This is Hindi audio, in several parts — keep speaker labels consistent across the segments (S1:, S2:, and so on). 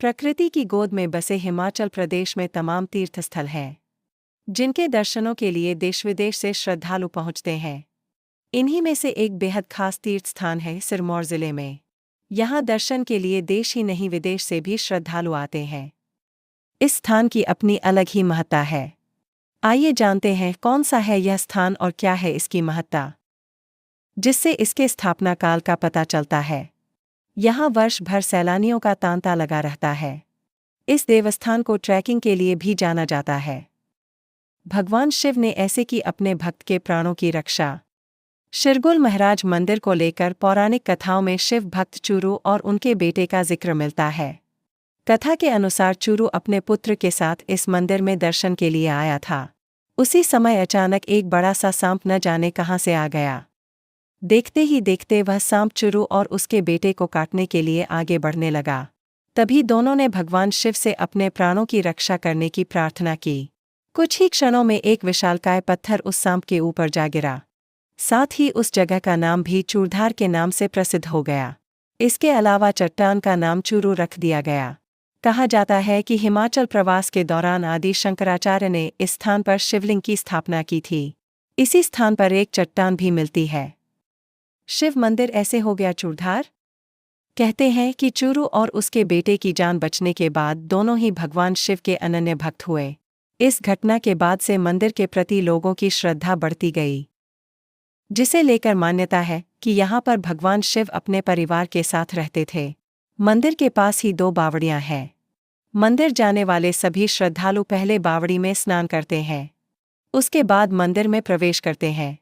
S1: प्रकृति की गोद में बसे हिमाचल प्रदेश में तमाम तीर्थस्थल हैं, जिनके दर्शनों के लिए देश विदेश से श्रद्धालु पहुंचते हैं। इन्हीं में से एक बेहद खास तीर्थ स्थान है सिरमौर जिले में। यहाँ दर्शन के लिए देश ही नहीं विदेश से भी श्रद्धालु आते हैं। इस स्थान की अपनी अलग ही महत्ता है। आइए जानते हैं कौन सा है यह स्थान और क्या है इसकी महत्ता, जिससे इसके स्थापना काल का पता चलता है। यहाँ वर्ष भर सैलानियों का तांता लगा रहता है। इस देवस्थान को ट्रैकिंग के लिए भी जाना जाता है। भगवान शिव ने ऐसे की अपने भक्त के प्राणों की रक्षा। शिरगुल महाराज मंदिर को लेकर पौराणिक कथाओं में शिव भक्त चूरू और उनके बेटे का जिक्र मिलता है। कथा के अनुसार चूरू अपने पुत्र के साथ इस मंदिर में दर्शन के लिए आया था। उसी समय अचानक एक बड़ा सा सांप न जाने कहां से आ गया। देखते ही देखते वह सांप चूरू और उसके बेटे को काटने के लिए आगे बढ़ने लगा। तभी दोनों ने भगवान शिव से अपने प्राणों की रक्षा करने की प्रार्थना की। कुछ ही क्षणों में एक विशालकाय पत्थर उस सांप के ऊपर जा गिरा। साथ ही उस जगह का नाम भी चूरधार के नाम से प्रसिद्ध हो गया। इसके अलावा चट्टान का नाम चूरू रख दिया गया। कहा जाता है कि हिमाचल प्रवास के दौरान आदि शंकराचार्य ने इस स्थान पर शिवलिंग की स्थापना की थी। इसी स्थान पर एक चट्टान भी मिलती है। शिव मंदिर ऐसे हो गया चूरधार। कहते हैं कि चूरू और उसके बेटे की जान बचने के बाद दोनों ही भगवान शिव के अनन्य भक्त हुए। इस घटना के बाद से मंदिर के प्रति लोगों की श्रद्धा बढ़ती गई, जिसे लेकर मान्यता है कि यहाँ पर भगवान शिव अपने परिवार के साथ रहते थे। मंदिर के पास ही 2 बावड़ियाँ हैं। मंदिर जाने वाले सभी श्रद्धालु पहले बावड़ी में स्नान करते हैं, उसके बाद मंदिर में प्रवेश करते हैं।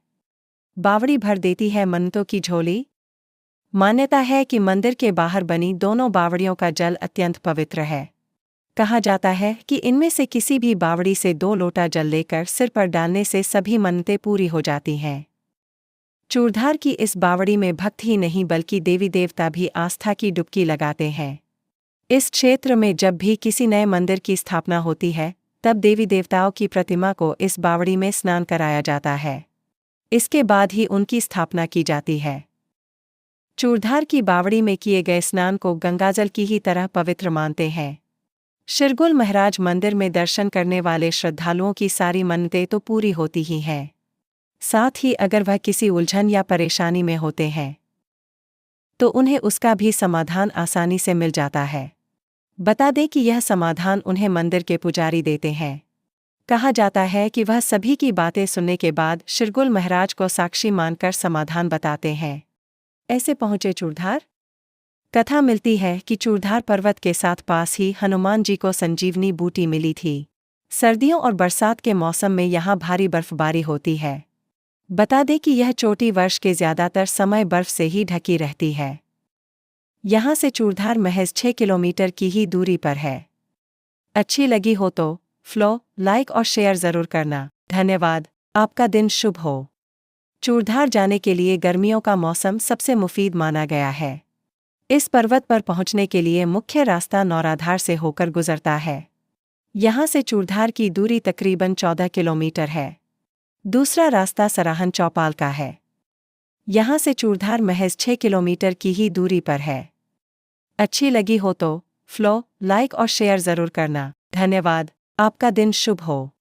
S1: बावड़ी भर देती है मन्नतों की झोली। मान्यता है कि मंदिर के बाहर बनी दोनों बावड़ियों का जल अत्यंत पवित्र है। कहा जाता है कि इनमें से किसी भी बावड़ी से 2 लोटा जल लेकर सिर पर डालने से सभी मन्नतें पूरी हो जाती हैं। चूरधार की इस बावड़ी में भक्त ही नहीं बल्कि देवी देवता भी आस्था की डुबकी लगाते हैं। इस क्षेत्र में जब भी किसी नए मंदिर की स्थापना होती है, तब देवी देवताओं की प्रतिमा को इस बावड़ी में स्नान कराया जाता है। इसके बाद ही उनकी स्थापना की जाती है। चूरधार की बावड़ी में किए गए स्नान को गंगाजल की ही तरह पवित्र मानते हैं। शिरगुल महाराज मंदिर में दर्शन करने वाले श्रद्धालुओं की सारी मन्नतें तो पूरी होती ही हैं। साथ ही अगर वह किसी उलझन या परेशानी में होते हैं, तो उन्हें उसका भी समाधान आसानी से मिल जाता है। बता दें कि यह समाधान उन्हें मंदिर के पुजारी देते हैं। कहा जाता है कि वह सभी की बातें सुनने के बाद शिरगुल महाराज को साक्षी मानकर समाधान बताते हैं। ऐसे पहुंचे चूरधार। कथा मिलती है कि चूरधार पर्वत के साथ पास ही हनुमान जी को संजीवनी बूटी मिली थी। सर्दियों और बरसात के मौसम में यहाँ भारी बर्फबारी होती है। बता दें कि यह चोटी वर्ष के ज्यादातर समय बर्फ से ही ढकी रहती है। यहाँ से चूरधार महज 6 किलोमीटर की ही दूरी पर है। अच्छी लगी हो तो फॉलो, लाइक और शेयर जरूर करना। धन्यवाद। आपका दिन शुभ हो। चूरधार जाने के लिए गर्मियों का मौसम सबसे मुफीद माना गया है। इस पर्वत पर पहुंचने के लिए मुख्य रास्ता नौराधार से होकर गुजरता है। यहाँ से चूरधार की दूरी तकरीबन 14 किलोमीटर है। दूसरा रास्ता सराहन चौपाल का है। यहाँ से चूरधार महज 6 किलोमीटर की ही दूरी पर है। अच्छी लगी हो तो फॉलो, लाइक और शेयर जरूर करना। धन्यवाद। आपका दिन शुभ हो।